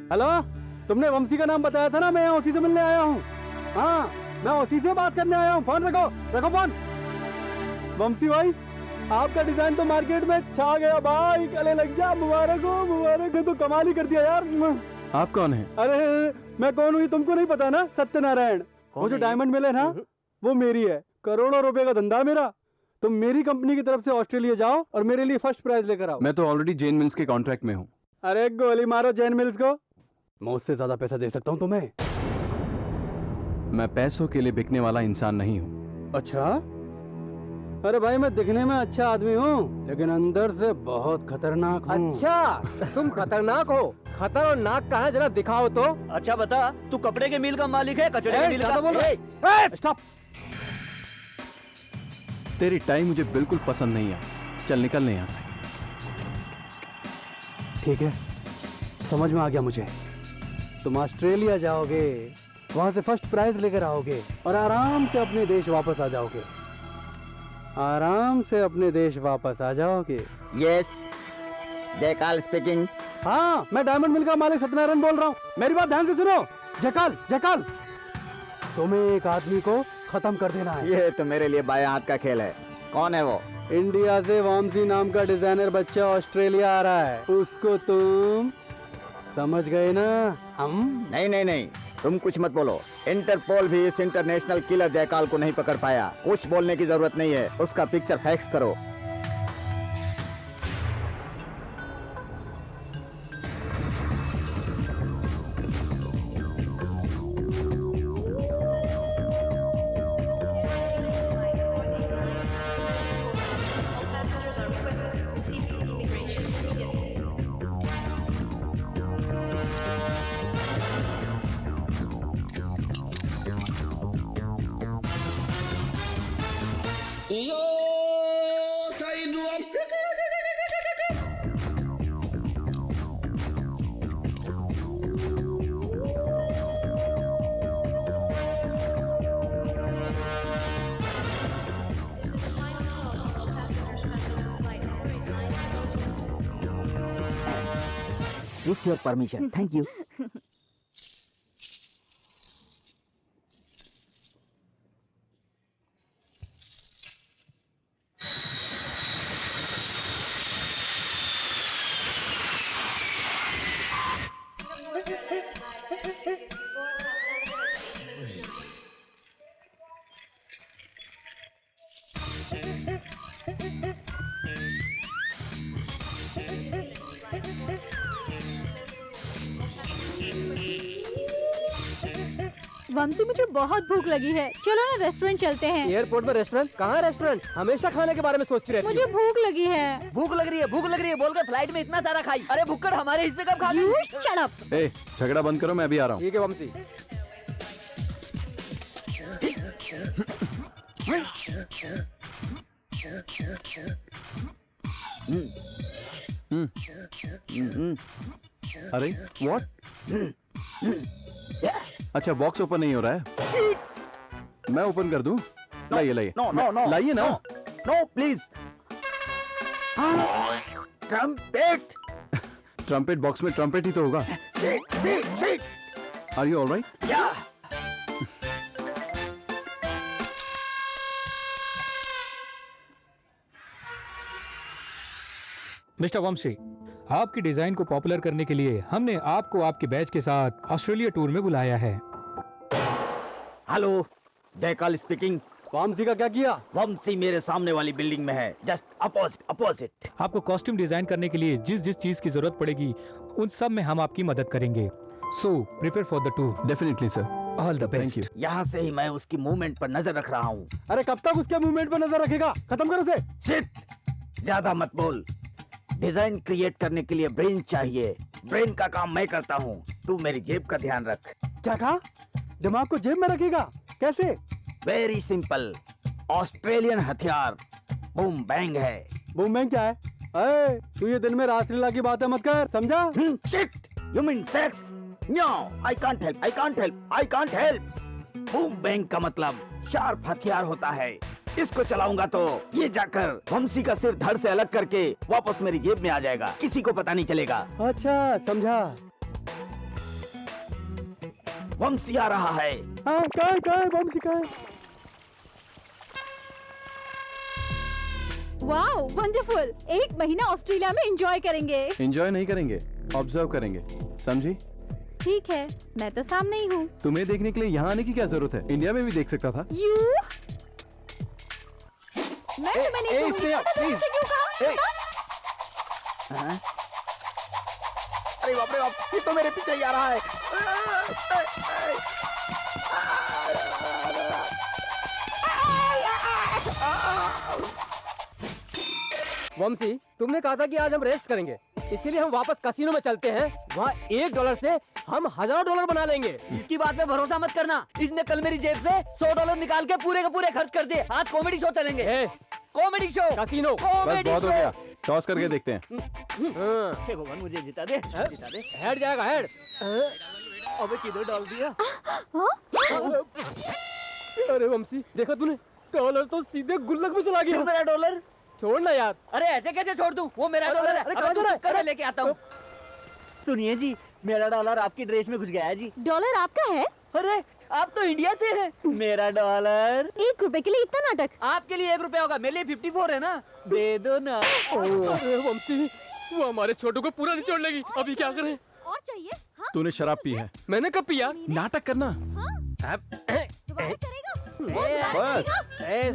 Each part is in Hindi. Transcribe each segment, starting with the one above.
हेलो, तुमने वंशी का नाम बताया था ना, मैं यहाँ उसी से मिलने आया हूँ। हाँ, मैं उसी से बात करने आया हूँ। फोन रखो, रखो फोन। वंशी भाई, आपका डिजाइन तो मार्केट में छा गया भाई, गले लग जा। मुबारक हो, मुबारक हो, तो कमाल ही कर दिया यार। आप कौन हैं? अरे मैं कौन हूँ तुमको नहीं पता ना? सत्यनारायण। वो जो डायमंड मिले ना, वो मेरी है। करोड़ों रुपए का धंधा मेरा। तुम मेरी कंपनी की तरफ से ऑस्ट्रेलिया जाओ और मेरे लिए फर्स्ट प्राइज लेकर आओ। मैं तो ऑलरेडी जेन मिल्स के कॉन्ट्रैक्ट में हूँ। अरे गोली मारो जैन मिल्स को, मैं उससे ज्यादा पैसा दे सकता हूँ तुम्हें। मैं पैसों के लिए बिकने वाला इंसान नहीं हूँ। अच्छा? अरे भाई, मैं दिखने में अच्छा आदमी हूँ, लेकिन अंदर से बहुत खतरनाक हूँ। अच्छा, तुम खतरनाक हो? खतर और नाक कहाँ है, जरा दिखाओ तो। अच्छा बता, तू कपड़े के मिल का मालिक है, कचड़े के मिल का? बोल रहे? स्टॉप। तेरी टाई मुझे बिल्कुल पसंद नहीं है। चल निकलने यहाँ से। ठीक है, समझ में आ गया मुझे। तुम ऑस्ट्रेलिया जाओगे, वहां से फर्स्ट प्राइज लेकर आओगे और आराम से अपने देश वापस आ जाओगे। आराम से अपने देश वापस आ जाओगे। Yes, Jaikal speaking. हाँ, मैं डायमंड मिल का मालिक सत्यनारायण बोल रहा हूँ। मेरी बात ध्यान से सुनो। जयकाल, जयकाल, तुम्हें एक आदमी को खत्म कर देना है। ये तो मेरे लिए बाएं हाथ का खेल है। कौन है वो? इंडिया से वामसी नाम का डिजाइनर बच्चा ऑस्ट्रेलिया आ रहा है। उसको तुम समझ गए ना? हम नहीं नहीं नहीं, तुम कुछ मत बोलो। इंटरपोल भी इस इंटरनेशनल किलर जयकाल को नहीं पकड़ पाया। कुछ बोलने की जरूरत नहीं है, उसका पिक्चर फैक्स करो। With your permission, thank you. वंशी, मुझे बहुत भूख लगी है, चलो ना रेस्टोरेंट चलते हैं। एयरपोर्ट में रेस्टोरेंट? कहाँ रेस्टोरेंट? हमेशा खाने के बारे में सोचती रहती मुझे भूख लगी है। भूख लग रही है, भूख लग रही है बोल के फ्लाइट में इतना सारा खाई। अरे भुक्कड़, हमारे हिस्से कब खा You shut up। ए, झगड़ा बंद करो, मैं अभी आ रहा हूँ। ठीक है वंशी। अरे व्हाट? अच्छा, बॉक्स ओपन नहीं हो रहा है। मैं ओपन कर दूं? लाइए लाइए। No, no, no. लाइए ना। No, please. Trumpet. Trumpet box में ट्रम्पेट ही तो होगा। Sit, sit, sit. Are you alright? Yeah. Mister Vanshi, आपकी डिजाइन को पॉपुलर करने के लिए हमने आपको आपके बैच के साथ ऑस्ट्रेलिया टूर में बुलाया है। Hello, जयकाल speaking. वामसी का क्या किया? वंशी मेरे सामने वाली बिल्डिंग में है, जस्ट अपोजिट अपोजिट। आपको कॉस्ट्यूम डिजाइन करने के लिए जिस जिस चीज की जरूरत पड़ेगी उन सब में हम आपकी मदद करेंगे। So prepare for the tour. Definitely sir. All the thank best. You. यहाँ से ही मैं उसकी मूवमेंट पर नजर रख रहा हूँ। अरे कब तक उसके मूवमेंट पर नजर रखेगा? खत्म करो उसे। सिट, ज्यादा मत बोल। डिजाइन क्रिएट करने के लिए ब्रेन चाहिए, ब्रेन का काम मैं करता हूँ। तू मेरी जेब का ध्यान रख। क्या कहा? दिमाग को जेब में रखेगा? कैसे? वेरी सिंपल, ऑस्ट्रेलियन हथियार बूम बैंग है। बूम बैंग क्या है? अरे तू ये दिन में रासलीला की बातें मत कर, समझा? Shit, you mean sex? No, I can't help, I can't help, I can't help. Boom bang का मतलब शार्प हथियार होता है। इसको चलाऊंगा तो ये जाकर वंशी का सिर धड़ से अलग करके वापस मेरी जेब में आ जाएगा, किसी को पता नहीं चलेगा। अच्छा, समझा। वंशी आ रहा है। हाँ कहाँ है वंशी कहाँ है? वाओ वंडरफुल, 1 महीना ऑस्ट्रेलिया में एंजॉय करेंगे। एंजॉय नहीं करेंगे, ऑब्जर्व करेंगे, समझी? ठीक है, मैं तो सामने ही हूँ। तुम्हें देखने के लिए यहाँ आने की क्या जरूरत है? इंडिया में भी देख सकता था। यू मैं तुम्हें नहीं छोड़ूंगी। पता नहीं मुझसे क्यों कहा? हाँ? अरे बाप रे बाप, ये तो मेरे पीछे ही आ रहा है। वंशी, तुमने कहा था कि आज हम रेस्ट करेंगे, इसीलिए हम वापस कैसीनो में चलते हैं। वहाँ $1 से हम $1000 बना लेंगे। इसकी बात पे भरोसा मत करना। इसने कल मेरी जेब से $100 निकाल के पूरे के पूरे खर्च कर दिए। आज कॉमेडी शो चलेंगे। Comedy show, casino. बस कॉमेडी बहुत हो गया, शो। टॉस करके देखते हैं। हे भगवान, मुझे जिता दे, जिता दे। हेड जाएगा, हेड। अबे किधर डाल दिया? अरे वंशी, देखा तूने, डॉलर तो सीधे गुल्लक में चला गया। मेरा डॉलर छोड़ ना यार। अरे ऐसे कैसे छोड़ दूं? वो मेरा अरे, डॉलर है। अरे, अबे कहाँ तू जा रहा है? चुप कर, मैं अरे, लेके आता हूँ। सुनिए जी, मेरा डॉलर आपकी ड्रेस में घुस गया है जी। डॉलर आपका है? अरे आप तो इंडिया से हैं। मेरा डॉलर 1 रुपए के लिए इतना नाटक? आपके लिए 1 रुपया होगा, मेरे लिए 54 है ना। दे दो ना। अरे वंशी, वो हमारे छोटू को पूरा निचोड़ लेगी। अभी क्या करें? और चाहिए? हाँ? तूने शराब पी है, मैंने कब पिया? नाटक करना। दोबारा करेगा? बस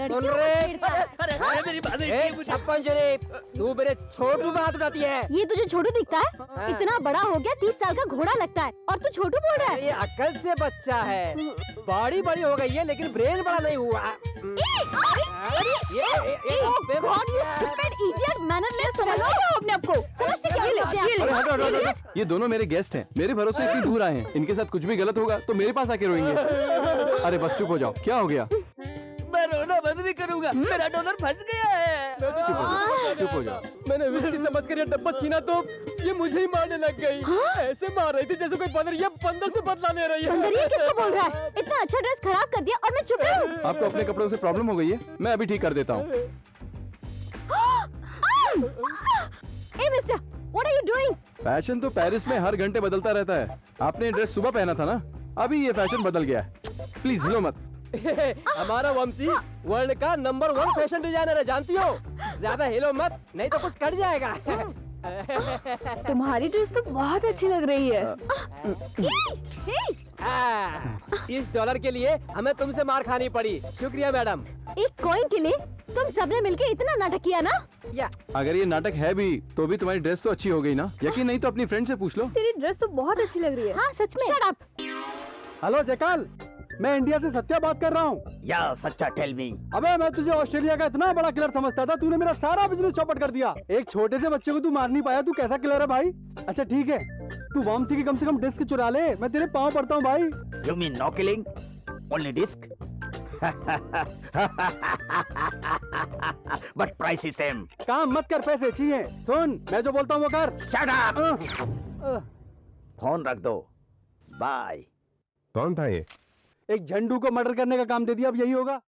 सुन रे, अरे अरे मेरी बात नहीं मुझे। 56 जरे, तू मेरे छोटू पे हाथ उठाती है। ये तुझे छोटू दिखता है? इतना बड़ा हो गया, 30 साल का घोड़ा लगता है और तू छोटू बोल रहा है? ये अकल से बच्चा है, बॉडी बड़ी हो गई है लेकिन ब्रेन बड़ा नहीं हुआ। अपने आप को समझते क्या लेते हैं? अरे हटो हटो हटो, हटो। ये दोनों मेरे गेस्ट हैं, मेरे भरोसे इतनी दूर आए हैं। इनके साथ कुछ भी गलत होगा तो मेरे पास आके रोएंगे। अरे बस चुप हो जाओ, क्या हो गया? मैं रोना बंद नहीं करूंगा। मेरा डॉलर फंस गया है। चुप हो जाओ, चुप हो जाओ। मैंने विस्की समझ कर ये डब्बा छीना तो ये मुझे ही मारने लग गई। ऐसे मार रही थी जैसे कोई बंदर, ये बंदर से बदला ले रही है। बंदर, ये किसको बोल रहा है? इतना अच्छा ड्रेस खराब कर दिया और मैं चुप रहूं? आपको अपने कपड़ों से प्रॉब्लम हो गई है, मैं अभी ठीक कर देता हूँ। Hey mister, what are you doing? Fashion तो पेरिस में हर घंटे बदलता रहता है। आपने ये ड्रेस सुबह पहना था ना, अभी ये फैशन बदल गया है। प्लीज हिलो मत। हमारा वंशी वर्ल्ड का नंबर 1 फैशन डिजाइनर है, जानती हो? ज्यादा हिलो मत, नहीं तो कुछ कट जाएगा। तुम्हारी ड्रेस तो बहुत अच्छी लग रही है। इस डॉलर के लिए हमें तुमसे मार खानी पड़ी। शुक्रिया मैडम। एक कॉइन के लिए तुम सबने मिलके इतना नाटक किया ना? या अगर ये नाटक है भी तो भी तुम्हारी ड्रेस तो अच्छी हो गई ना। यकीन नहीं तो अपनी फ्रेंड से पूछ लो। तेरी ड्रेस तो बहुत अच्छी लग रही है। हाँ सच में। Shut up. हेलो जयकाल, मैं इंडिया से सत्या बात कर रहा हूँ। या सच्चा टेल मी। अबे मैं तुझे ऑस्ट्रेलिया का इतना बड़ा किलर समझता था, तूने मेरा सारा बिजनेस चौपट कर दिया। एक छोटे से बच्चे को तू मार नहीं पाया, तू कैसा किलर है भाई? अच्छा ठीक है, तू वामसी की कम से कम डिस्क चुरा ले, मैं तेरे पाँव पड़ता हूँ भाई। You mean no killing, only disc? But price is same. काम मत कर, पैसे चाहिए। सुन, मैं जो बोलता हूँ वो कर। Shut up. फोन रख दो, बाय। कौन था ये? एक झंडू को मर्डर करने का काम दे दिया, अब यही होगा।